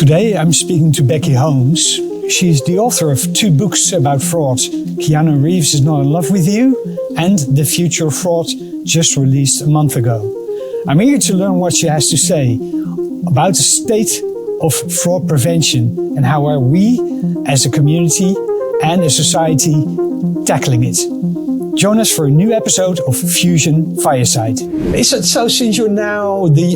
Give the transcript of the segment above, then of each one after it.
Today I'm speaking to Becky Holmes. She's the author of 2 books about fraud. Keanu Reeves is Not in Love with You and The Future of Fraud, just released a month ago. I'm eager to learn what she has to say about the state of fraud prevention and how are we as a community and a society tackling it. Join us for a new episode of Fusion Fireside. Is it so since you're now the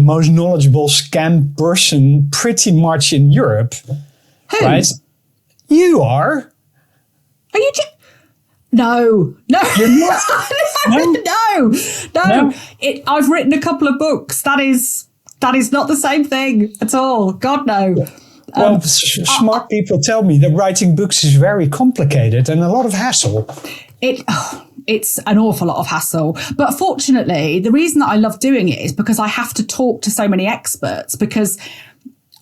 most knowledgeable scam person pretty much in Europe? Who? Right? You are. Are you No. You're not? No. I've written a couple of books. That is not the same thing at all. God, no. Well, smart people tell me that writing books is very complicated and a lot of hassle. It's an awful lot of hassle. But fortunately, the reason that I love doing it is because I have to talk to so many experts, because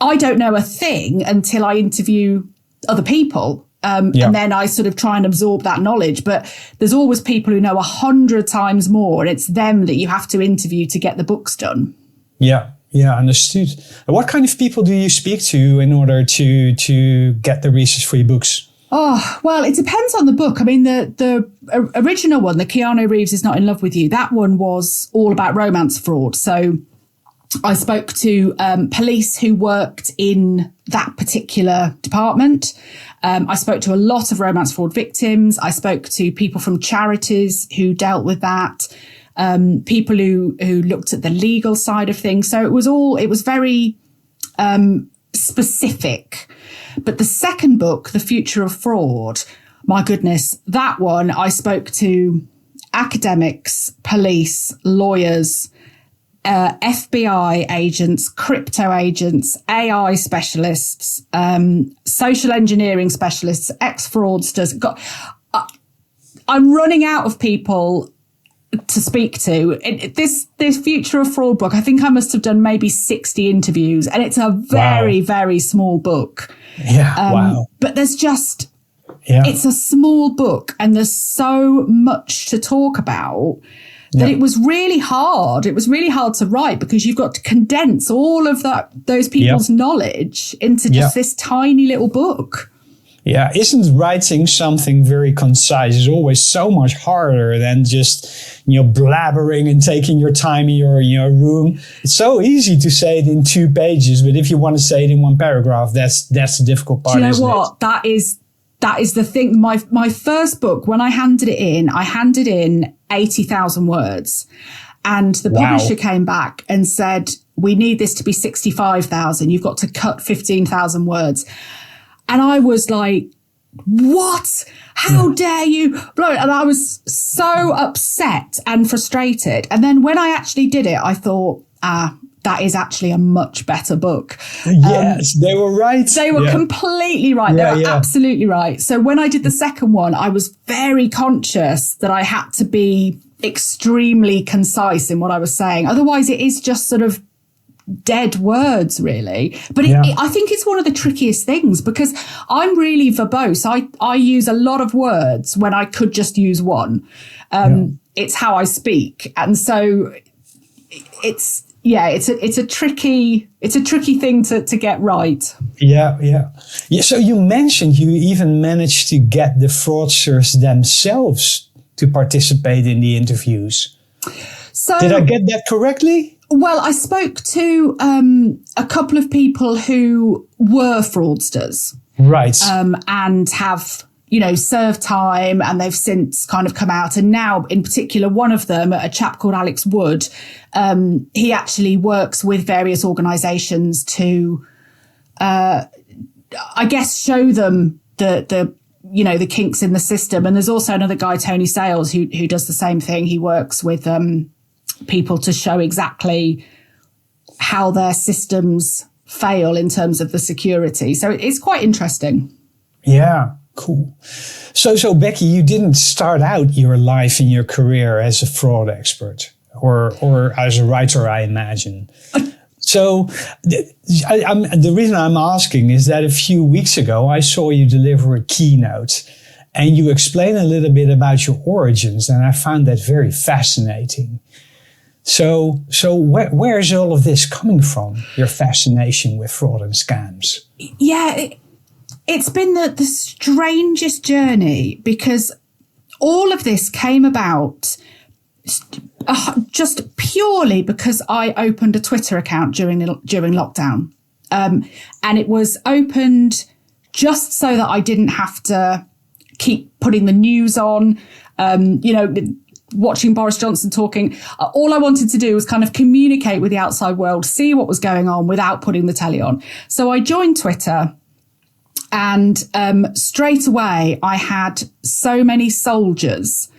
I don't know a thing until I interview other people. And then I sort of try and absorb that knowledge. But there's always people who know 100 times more, and it's them that you have to interview to get the books done. Yeah, understood. What kind of people do you speak to in order to get the research for your books? Oh, well, it depends on the book. I mean, the original one, the Keanu Reeves is Not in Love with You, that one was all about romance fraud. So I spoke to police who worked in that particular department. I spoke to a lot of romance fraud victims. I spoke to people from charities who dealt with that. People who looked at the legal side of things. So it was very specific. But the second book, The Future of Fraud, my goodness, that one, I spoke to academics, police, lawyers, FBI agents, crypto agents, AI specialists, social engineering specialists, ex-fraudsters. I'm running out of people to speak to. This Future of Fraud book, I think I must have done maybe 60 interviews, and it's a very, very small book. Wow. But there's it's a small book and there's so much to talk about that it was really hard. It was really hard to write because you've got to condense all of those people's knowledge into just this tiny little book. Yeah, isn't writing something very concise is always so much harder than just, blabbering and taking your time in your room. It's so easy to say it in 2 pages, but if you want to say it in 1 paragraph, that's the difficult part. Do you know what? That is the thing. My first book, when I handed it in 80,000 words, and the publisher came back and said, "We need this to be 65,000. You've got to cut 15,000 words." And I was like, what? How dare you? And I was so upset and frustrated. And then when I actually did it, I thought, that is actually a much better book. Yes, they were right. They were completely right. They were absolutely right. So when I did the second one, I was very conscious that I had to be extremely concise in what I was saying. Otherwise, it is just sort of dead words, really. But I think it's one of the trickiest things because I'm really verbose. I use a lot of words when I could just use one. It's how I speak, and so it's a tricky thing to get right. Yeah. So you mentioned you even managed to get the fraudsters themselves to participate in the interviews. So did I get that correctly? Well, I spoke to a couple of people who were fraudsters. Right. And have, served time, and they've since kind of come out. And now, in particular, one of them, a chap called Alex Wood, he actually works with various organisations to, I guess, show them the kinks in the system. And there's also another guy, Tony Sales, who does the same thing. He works with people to show exactly how their systems fail in terms of the security. So it's quite interesting. Yeah, cool. So Becky, you didn't start out your life in your career as a fraud expert or as a writer, I imagine. So the reason I'm asking is that a few weeks ago, I saw you deliver a keynote and you explain a little bit about your origins, and I found that very fascinating. So where's all of this coming from? Your fascination with fraud and scams? Yeah, it's been the strangest journey, because all of this came about just purely because I opened a Twitter account during lockdown. And it was opened just so that I didn't have to keep putting the news on, watching Boris Johnson talking. All I wanted to do was kind of communicate with the outside world, see what was going on without putting the telly on. So I joined Twitter, and straight away I had so many soldiers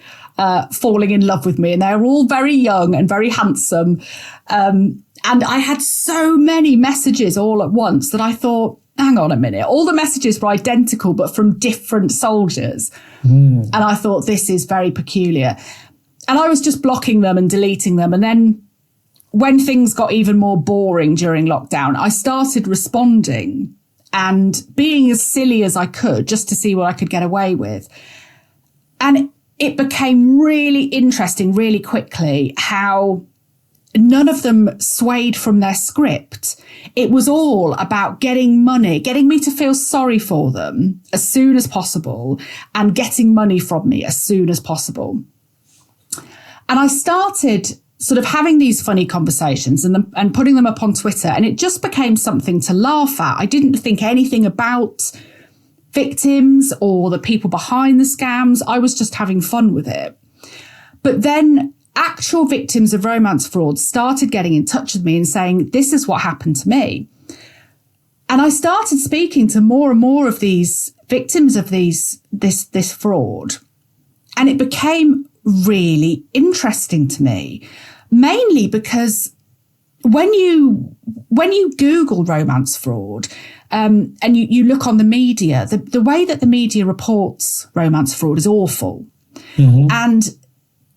falling in love with me, and they were all very young and very handsome. And I had so many messages all at once that I thought, hang on a minute, all the messages were identical, but from different soldiers. And I thought, this is very peculiar. And I was just blocking them and deleting them. And then when things got even more boring during lockdown, I started responding and being as silly as I could just to see what I could get away with. And it became really interesting really quickly how none of them swayed from their script. It was all about getting money, getting me to feel sorry for them as soon as possible, and getting money from me as soon as possible. And I started sort of having these funny conversations and putting them up on Twitter, and it just became something to laugh at. I didn't think anything about victims or the people behind the scams. I was just having fun with it. But then actual victims of romance fraud started getting in touch with me and saying, this is what happened to me. And I started speaking to more and more of these victims of this fraud. And it became really interesting to me, mainly because when you Google romance fraud, and you look on the media, the way that the media reports romance fraud is awful. Mm-hmm. And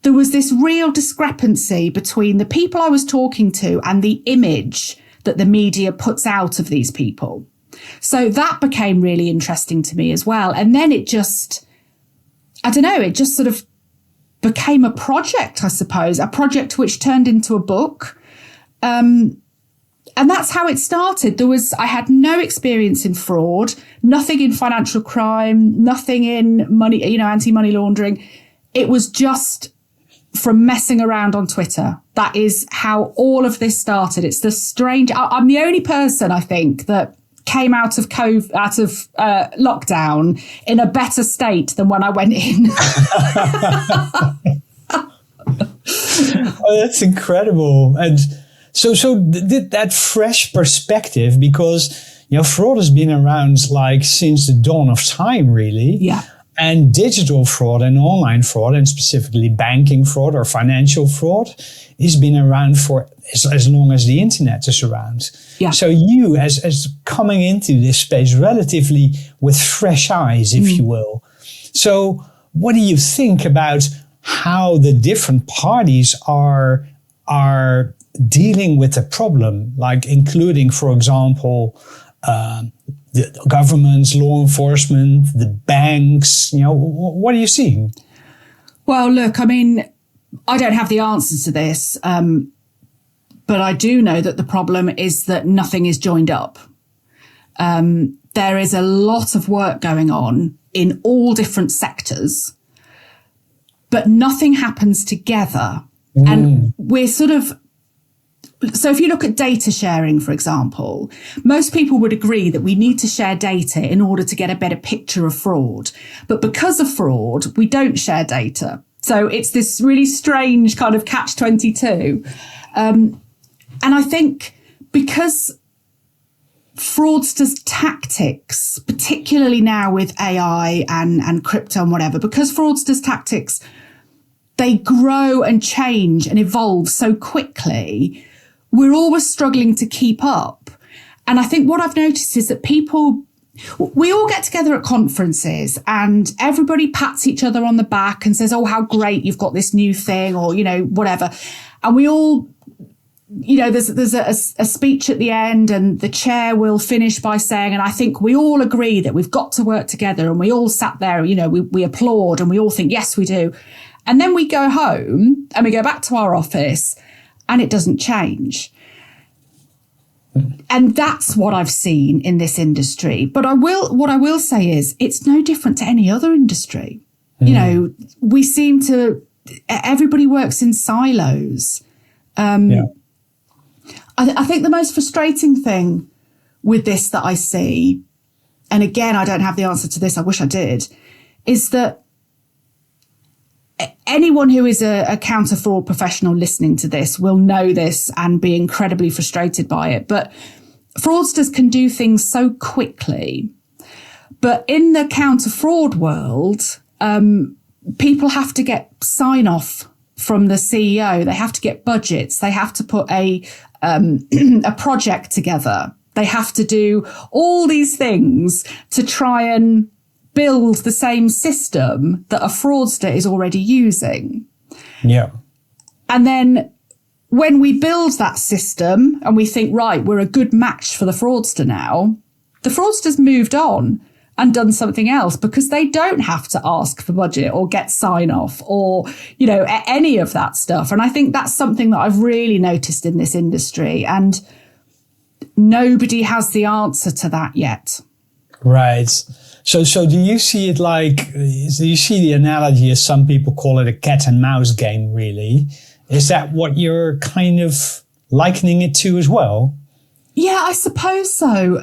there was this real discrepancy between the people I was talking to and the image that the media puts out of these people. So that became really interesting to me as well. And then it just sort of became a project, I suppose, a project which turned into a book. And that's how it started. I had no experience in fraud, nothing in financial crime, nothing in money, anti-money laundering. It was just from messing around on Twitter. That is how all of this started. It's the strange. I'm the only person, I think, that came out of lockdown in a better state than when I went in. Oh, that's incredible. And so that fresh perspective, because fraud has been around like since the dawn of time, really. Yeah. And digital fraud and online fraud, and specifically banking fraud or financial fraud, has been around for as long as the internet is around. Yeah. So you, as coming into this space relatively with fresh eyes, if you will. So what do you think about how the different parties are dealing with the problem, like including, for example, the governments, law enforcement, the banks? What are you seeing? Well, look, I mean, I don't have the answers to this, but I do know that the problem is that nothing is joined up. There is a lot of work going on in all different sectors, but nothing happens together. And we're sort of, so if you look at data sharing, for example, most people would agree that we need to share data in order to get a better picture of fraud. But because of fraud, we don't share data. So it's this really strange kind of catch-22. And I think because fraudsters' tactics, particularly now with AI and crypto and whatever, because fraudsters' tactics, they grow and change and evolve so quickly, we're always struggling to keep up. And I think what I've noticed is that we all get together at conferences and everybody pats each other on the back and says, oh, how great, you've got this new thing, or, whatever. And we all, there's a speech at the end, and the chair will finish by saying, and I think we all agree that we've got to work together, and we all sat there, we applaud and we all think, yes, we do. And then we go home and we go back to our office and it doesn't change. And that's what I've seen in this industry. But what I will say is it's no different to any other industry. You know, we seem to, everybody works in silos. I think the most frustrating thing with this that I see, and again, I don't have the answer to this, I wish I did, is that anyone who is a counter fraud professional listening to this will know this and be incredibly frustrated by it. But fraudsters can do things so quickly. But in the counter fraud world, people have to get sign off from the CEO. They have to get budgets. They have to put a project together. They have to do all these things to try and build the same system that a fraudster is already using. Yeah. And then when we build that system and we think, right, we're a good match for the fraudster now, the fraudster's moved on and done something else because they don't have to ask for budget or get sign off or, you know, any of that stuff. And I think that's something that I've really noticed in this industry, and nobody has the answer to that yet. Right. So do you see it like, do you see the analogy as some people call it a cat and mouse game, really? Is that what you're kind of likening it to as well? Yeah, I suppose so.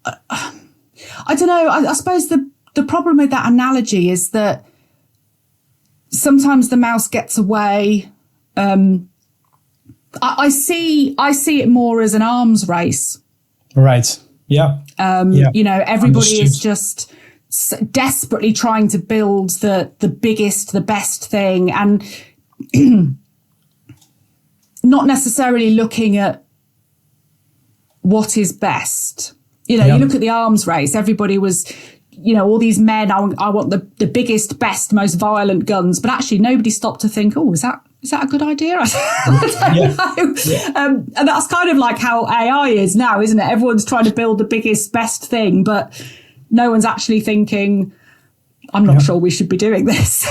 I don't know. I suppose the problem with that analogy is that sometimes the mouse gets away. I see it more as an arms race. Right. Yeah. You know, everybody Understood. is just desperately trying to build the biggest, the best thing, and not necessarily looking at what is best. You know, you look at the arms race, everybody was, you know, all these men, I want the biggest, best, most violent guns. But actually nobody stopped to think, oh, is that a good idea? I don't know. Yeah. And that's kind of like how AI is now, isn't it? Everyone's trying to build the biggest, best thing, but no one's actually thinking, I'm not sure we should be doing this.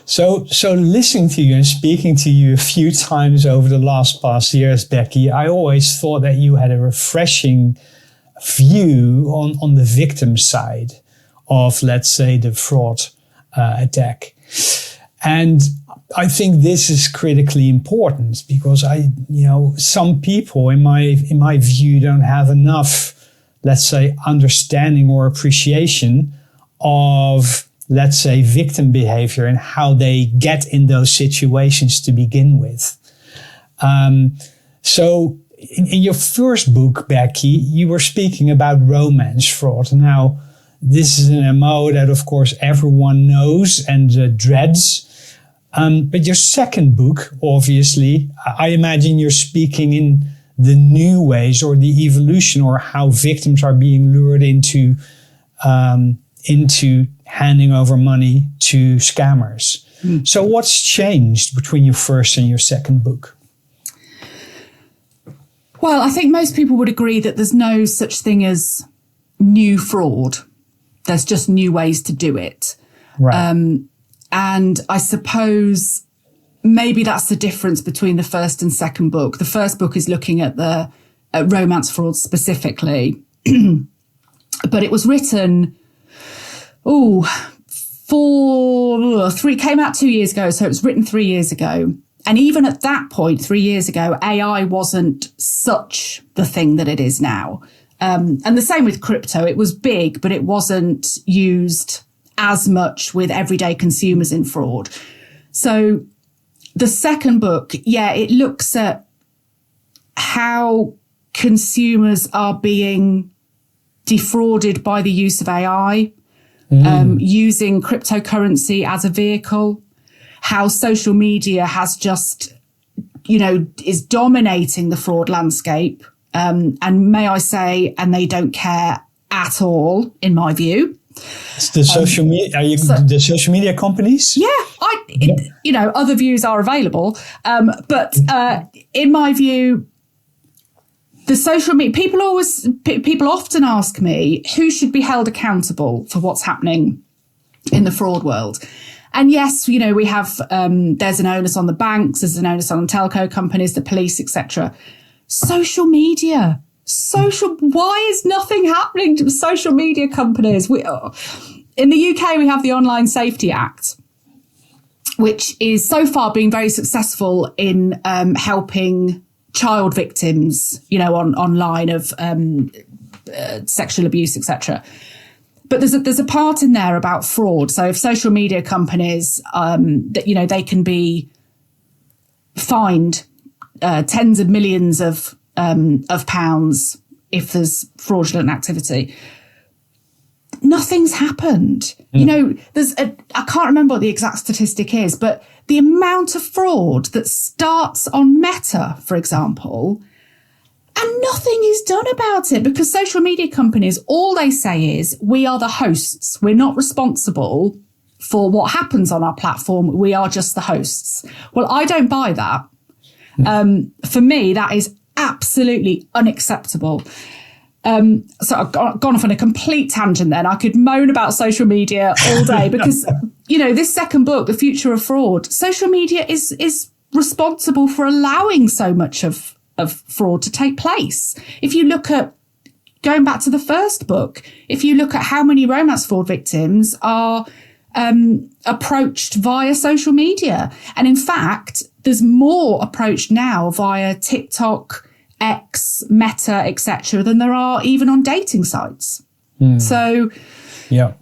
So listening to you and speaking to you a few times over the past years, Becky, I always thought that you had a refreshing view on the victim side of, let's say, the fraud attack. And I think this is critically important because some people in my view don't have enough, let's say, understanding or appreciation of, let's say, victim behavior and how they get in those situations to begin with. So in your first book, Becky, you were speaking about romance fraud. Now, this is an MO that, of course, everyone knows and dreads. But your second book, obviously, I imagine you're speaking in the new ways or the evolution or how victims are being lured into handing over money to scammers. So what's changed between your first and your second book? Well, I think most people would agree that there's no such thing as new fraud. There's just new ways to do it. Right. And I suppose maybe that's the difference between the first and second book. The first book is looking at at romance fraud specifically, but it was written, came out 2 years ago. So it was written 3 years ago. And even at that point, 3 years ago, AI wasn't such the thing that it is now. And the same with crypto. It was big, but it wasn't used as much with everyday consumers in fraud. So the second book, it looks at how consumers are being defrauded by the use of AI, using cryptocurrency as a vehicle, how social media has just, is dominating the fraud landscape. And may I say, and they don't care at all, in my view. It's the social media. Are you the social media companies? Yeah, other views are available. But in my view, the social media people often ask me who should be held accountable for what's happening in the fraud world. And yes, you know, we have, there's an onus on the banks, there's an onus on telco companies, the police, etc. Social media, why is nothing happening to social media companies? In the UK, we have the Online Safety Act, which is so far being very successful in helping child victims, you know, online of sexual abuse, etc. But there's a part in there about fraud. So if social media companies, that, you know, they can be fined tens of millions of pounds if there's fraudulent activity. Nothing's happened. You know, I can't remember what the exact statistic is, but the amount of fraud that starts on Meta, for example, and nothing is done about it, because social media companies, all they say is, we are the hosts. We're not responsible for what happens on our platform. We are just the hosts. Well, I don't buy that. For me, that is absolutely unacceptable. So I've gone off on a complete tangent then. I could moan about social media all day because, you know, this second book, The Future of Fraud, social media is responsible for allowing so much of fraud to take place. If you look at, going back to the first book, if you look at how many romance fraud victims are approached via social media. And in fact, there's more approached now via TikTok, X, Meta, etc., than there are even on dating sites. So, yeah.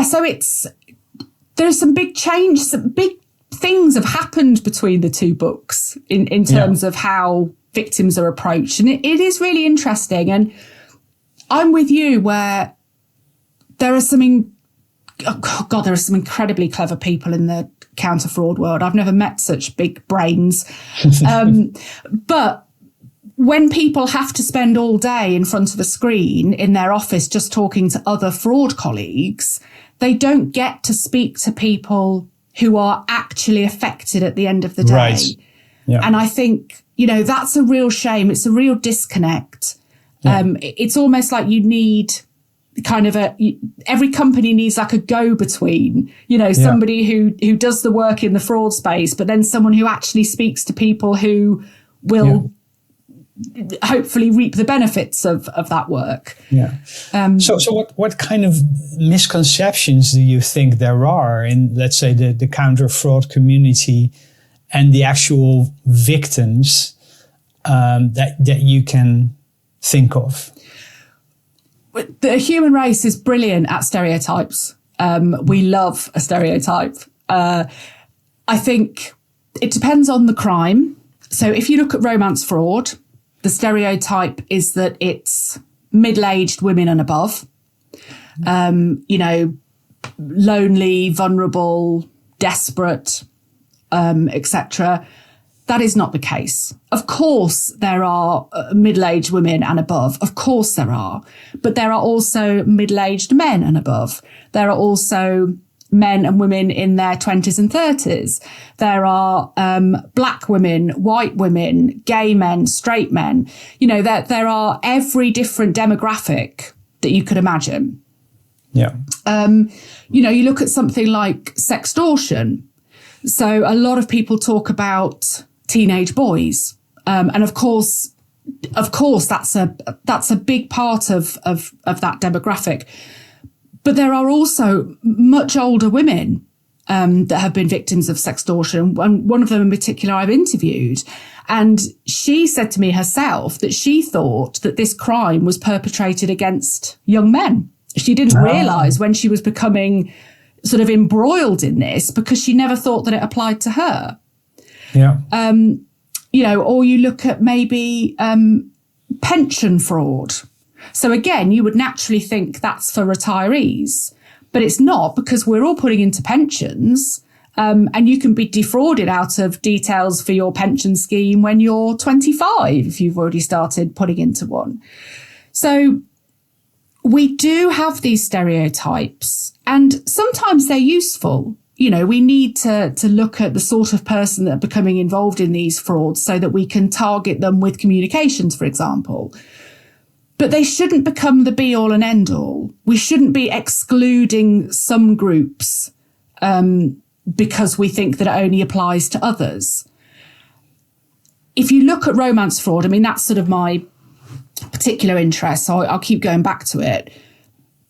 So there's some big change, some big things have happened between the two books in terms of how victims are approached. And it is really interesting. And I'm with you where there are some incredibly clever people in the counter fraud world. I've never met such big brains. But when people have to spend all day in front of a screen in their office just talking to other fraud colleagues, they don't get to speak to people who are actually affected at the end of the day. Right. Yeah. And I think, you know, that's a real shame. It's a real disconnect. Yeah. It's almost like you need kind of every company needs like a go-between, you know, somebody who does the work in the fraud space, but then someone who actually speaks to people who will hopefully reap the benefits of that work. Yeah. So what kind of misconceptions do you think there are in, let's say, the counter fraud community and the actual victims that you can think of? The human race is brilliant at stereotypes. We love a stereotype. I think it depends on the crime. So if you look at romance fraud, the stereotype is that it's middle-aged women and above, you know, lonely, vulnerable, desperate, etc. That is not the case. Of course, there are middle-aged women and above. Of course there are. But there are also middle-aged men and above. There are also men and women in their 20s and 30s. There are black women, white women, gay men, straight men. You know, there are every different demographic that you could imagine. Yeah. You know, you look at something like sextortion. So a lot of people talk about teenage boys. And of course, that's a big part of that demographic. But there are also much older women that have been victims of sextortion. And one of them in particular I've interviewed. And she said to me herself that she thought that this crime was perpetrated against young men. She didn't realise when she was becoming sort of embroiled in this because she never thought that it applied to her. Yeah. You know, or you look at maybe pension fraud. So again, you would naturally think that's for retirees, but it's not, because we're all putting into pensions, and you can be defrauded out of details for your pension scheme when you're 25 if you've already started putting into one. So we do have these stereotypes, and sometimes they're useful. You know, we need to look at the sort of person that are becoming involved in these frauds so that we can target them with communications, for example. But there are also But they shouldn't become the be all and end all. We shouldn't be excluding some groups because we think that it only applies to others. If you look at romance fraud, I mean, that's sort of my particular interest, so I'll keep going back to it.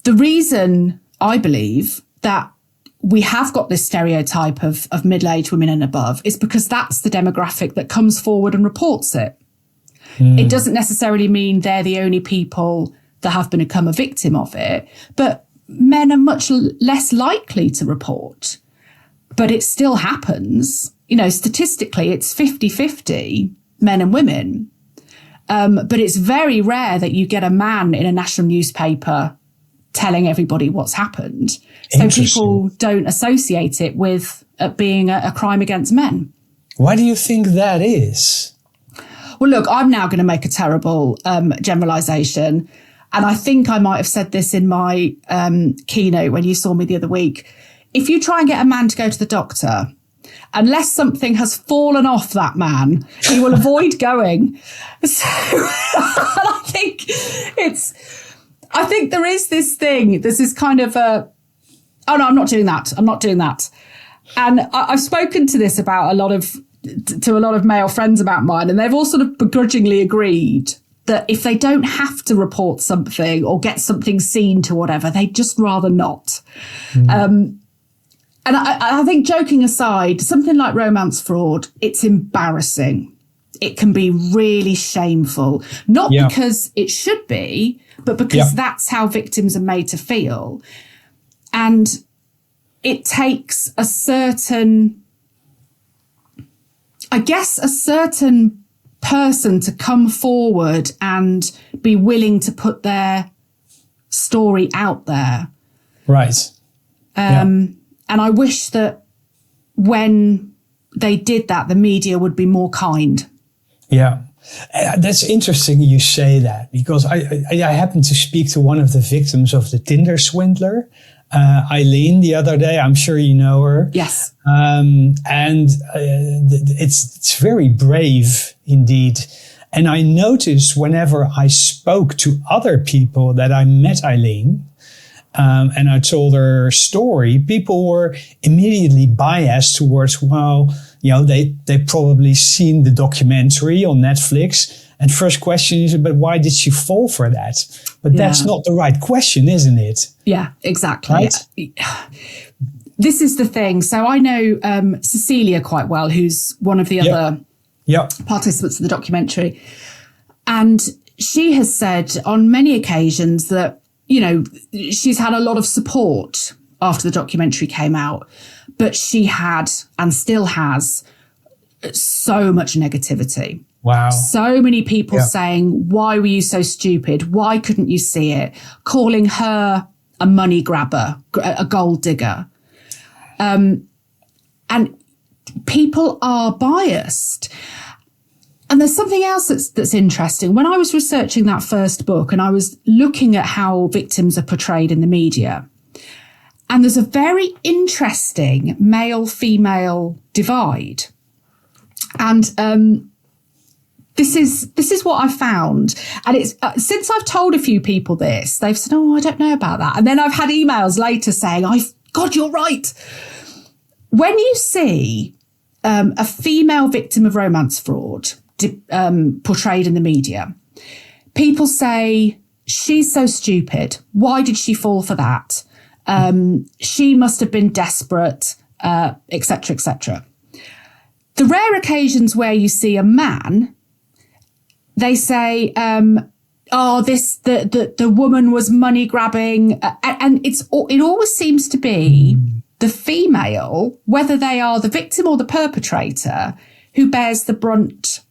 The reason I believe that we have got this stereotype of middle-aged women and above is because that's the demographic that comes forward and reports it. It doesn't necessarily mean they're the only people that have become a victim of it, but men are much less likely to report. But it still happens. You know, statistically, it's 50-50 men and women. But it's very rare that you get a man in a national newspaper telling everybody what's happened. So people don't associate it with being a crime against men. Why do you think that is? Well, look, I'm now going to make a terrible generalisation. And I think I might have said this in my keynote when you saw me the other week. If you try and get a man to go to the doctor, unless something has fallen off that man, he will avoid going. So I think there is this thing, there's this kind of oh no, I'm not doing that. And I've spoken to this about a lot of male friends about mine, and they've all sort of begrudgingly agreed that if they don't have to report something or get something seen to whatever, they'd just rather not. And I think, joking aside, something like romance fraud, it's embarrassing. It can be really shameful, not because it should be, but because that's how victims are made to feel. And it takes a certain person to come forward and be willing to put their story out there. Right. And I wish that when they did that, the media would be more kind. Yeah. That's interesting you say that, because I happened to speak to one of the victims of the Tinder swindler, Eileen, the other day. I'm sure you know her. Yes. It's very brave indeed. And I noticed whenever I spoke to other people that I met Eileen, and I told her story, people were immediately biased towards, well, you know, they probably seen the documentary on Netflix. And first question is, but why did she fall for that? But that's not the right question, isn't it? Yeah, exactly. Right? This is the thing. So I know Cecilia quite well, who's one of the other participants in the documentary. And she has said on many occasions that, you know, she's had a lot of support after the documentary came out, but she had and still has so much negativity. Wow. So many people saying, why were you so stupid? Why couldn't you see it? Calling her a money grabber, a gold digger. And people are biased. And there's something else that's interesting. When I was researching that first book and I was looking at how victims are portrayed in the media, and there's a very interesting male-female divide. And this is what I found. And it's since I've told a few people this, they've said, oh, I don't know about that. And then I've had emails later saying, God, you're right. When you see a female victim of romance fraud portrayed in the media, people say, she's so stupid. Why did she fall for that? She must have been desperate, etc., etc. The rare occasions where you see a man, they say, the woman was money grabbing, and it always seems to be the female, whether they are the victim or the perpetrator, who bears the brunt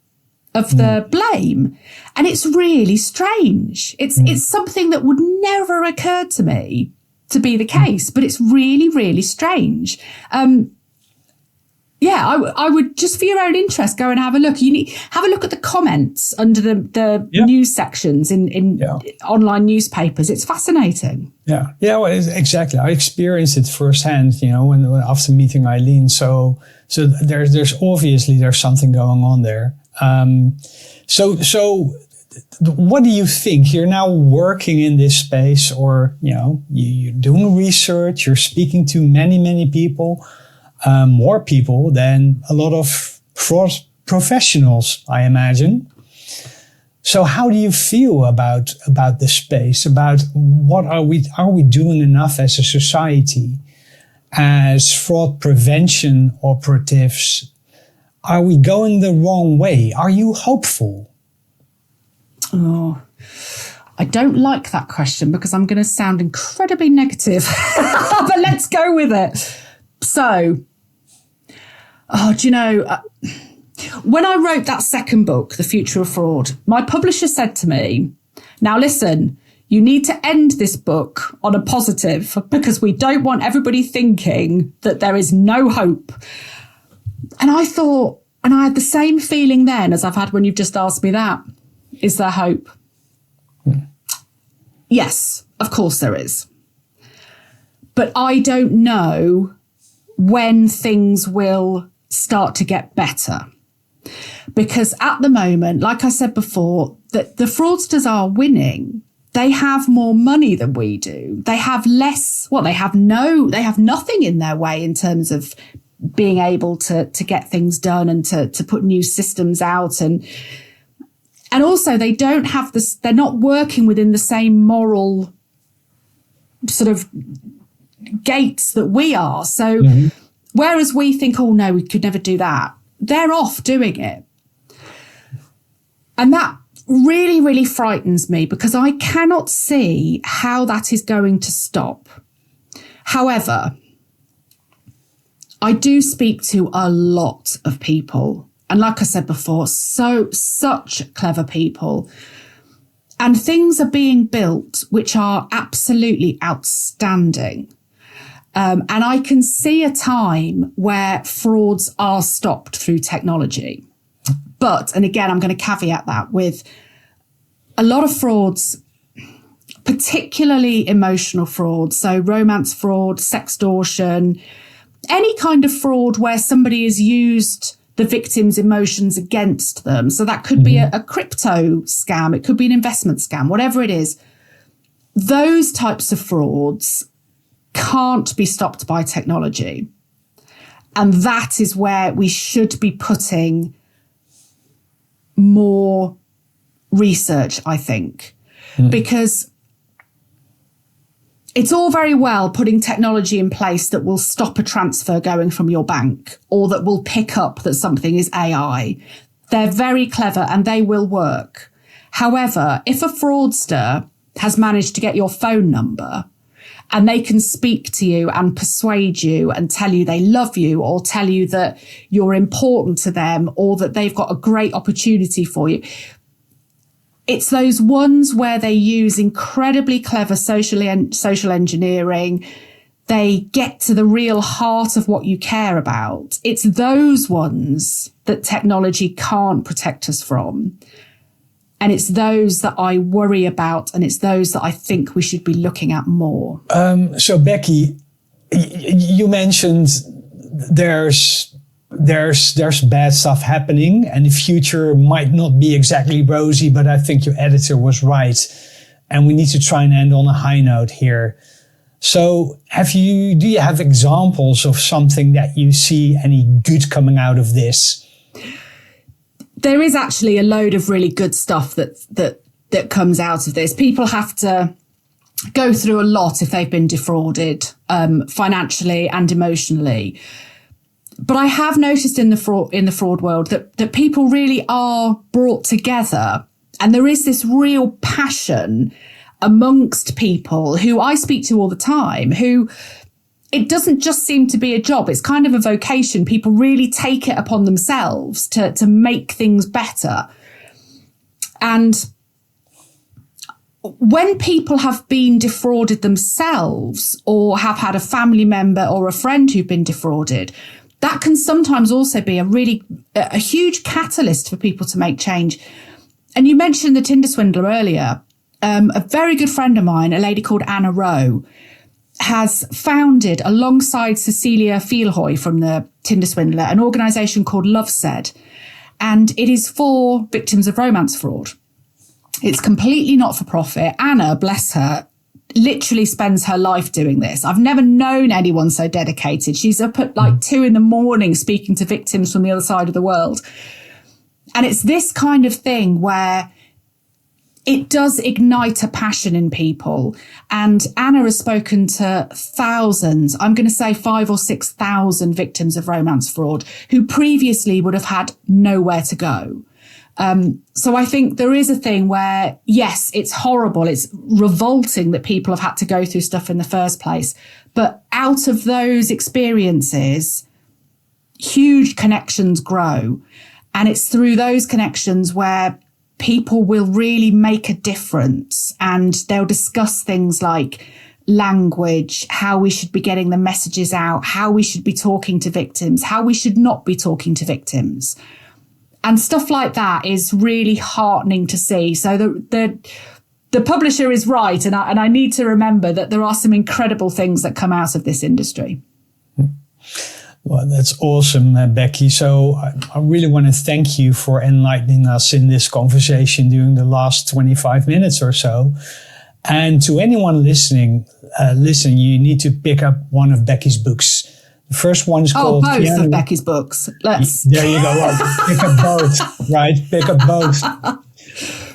of the blame. And it's really strange. It's something that would never occur to me to be the case, but it's really, really strange. I would, just for your own interest, go and have a look. Have a look at the comments under the news sections in online newspapers. It's fascinating. Yeah, well, exactly. I experienced it firsthand, you know, when after meeting Eileen. So there's obviously something going on there. So what do you think? You're now working in this space, or you're doing research. You're speaking to many people, more people than a lot of fraud professionals, I imagine. So how do you feel about the space? About what are we doing enough as a society, as fraud prevention operatives? Are we going the wrong way? Are you hopeful? Oh, I don't like that question because I'm going to sound incredibly negative, but let's go with it. So, when I wrote that second book, The Future of Fraud, my publisher said to me, now listen, you need to end this book on a positive because we don't want everybody thinking that there is no hope. And I thought, and I had the same feeling then as I've had when you've just asked me that. Is there hope? Yes, of course there is. But I don't know when things will start to get better. Because at the moment, like I said before, that the fraudsters are winning. They have more money than we do. They have less, they have nothing in their way in terms of being able to get things done and to put new systems out. And also they don't have this, they're not working within the same moral sort of gates that we are. So whereas we think, oh no, we could never do that, they're off doing it. And that really, really frightens me because I cannot see how that is going to stop. However, I do speak to a lot of people. And like I said before, such clever people. And things are being built which are absolutely outstanding. And I can see a time where frauds are stopped through technology. But, and again, I'm going to caveat that with a lot of frauds, particularly emotional fraud, so romance fraud, sextortion, any kind of fraud where somebody has used the victim's emotions against them. So that could be a crypto scam. It could be an investment scam, whatever it is. Those types of frauds can't be stopped by technology. And that is where we should be putting more research, I think, because it's all very well putting technology in place that will stop a transfer going from your bank or that will pick up that something is AI. They're very clever and they will work. However, if a fraudster has managed to get your phone number and they can speak to you and persuade you and tell you they love you or tell you that you're important to them or that they've got a great opportunity for you, it's those ones where they use incredibly clever social engineering. They get to the real heart of what you care about. It's those ones that technology can't protect us from. And it's those that I worry about. And it's those that I think we should be looking at more. So Becky, you mentioned there's bad stuff happening and the future might not be exactly rosy, but I think your editor was right. And we need to try and end on a high note here. So do you have examples of something that you see any good coming out of this? There is actually a load of really good stuff that comes out of this. People have to go through a lot if they've been defrauded, financially and emotionally. But I have noticed in the fraud world that people really are brought together, and there is this real passion amongst people who I speak to all the time, who it doesn't just seem to be a job. It's kind of a vocation. People really take it upon themselves to make things better. And when people have been defrauded themselves or have had a family member or a friend who've been defrauded, that can sometimes also be a huge catalyst for people to make change. And you mentioned the Tinder swindler earlier. A very good friend of mine, a lady called Anna Rowe, has founded, alongside Cecilia Fielhoy from the Tinder swindler, an organisation called Love Said. And it is for victims of romance fraud. It's completely not for profit. Anna, bless her, literally spends her life doing this. I've never known anyone so dedicated. She's up at like 2 a.m. speaking to victims from the other side of the world. And it's this kind of thing where it does ignite a passion in people. And Anna has spoken to thousands, I'm going to say 5,000 or 6,000 victims of romance fraud who previously would have had nowhere to go. So I think there is a thing where, yes, it's horrible. It's revolting that people have had to go through stuff in the first place. But out of those experiences, huge connections grow. And it's through those connections where people will really make a difference, and they'll discuss things like language, how we should be getting the messages out, how we should be talking to victims, how we should not be talking to victims. And stuff like that is really heartening to see. So the publisher is right. And I need to remember that there are some incredible things that come out of this industry. Well, that's awesome, Becky. So I really want to thank you for enlightening us in this conversation during the last 25 minutes or so. And to anyone listening, you need to pick up one of Becky's books. The first one is called... both of Becky's books. There you go. Right. Pick up both, right? Pick up both.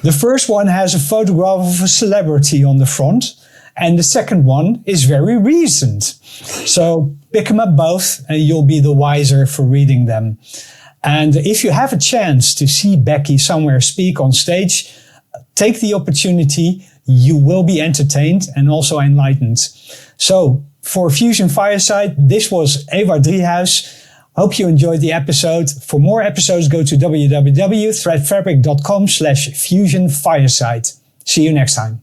The first one has a photograph of a celebrity on the front. And the second one is very recent. So pick them up both and you'll be the wiser for reading them. And if you have a chance to see Becky somewhere speak on stage, take the opportunity. You will be entertained and also enlightened. So for Fusion Fireside, this was Eva Driehuis. Hope you enjoyed the episode. For more episodes, go to www.threadfabric.com/Fusion Fireside. See you next time.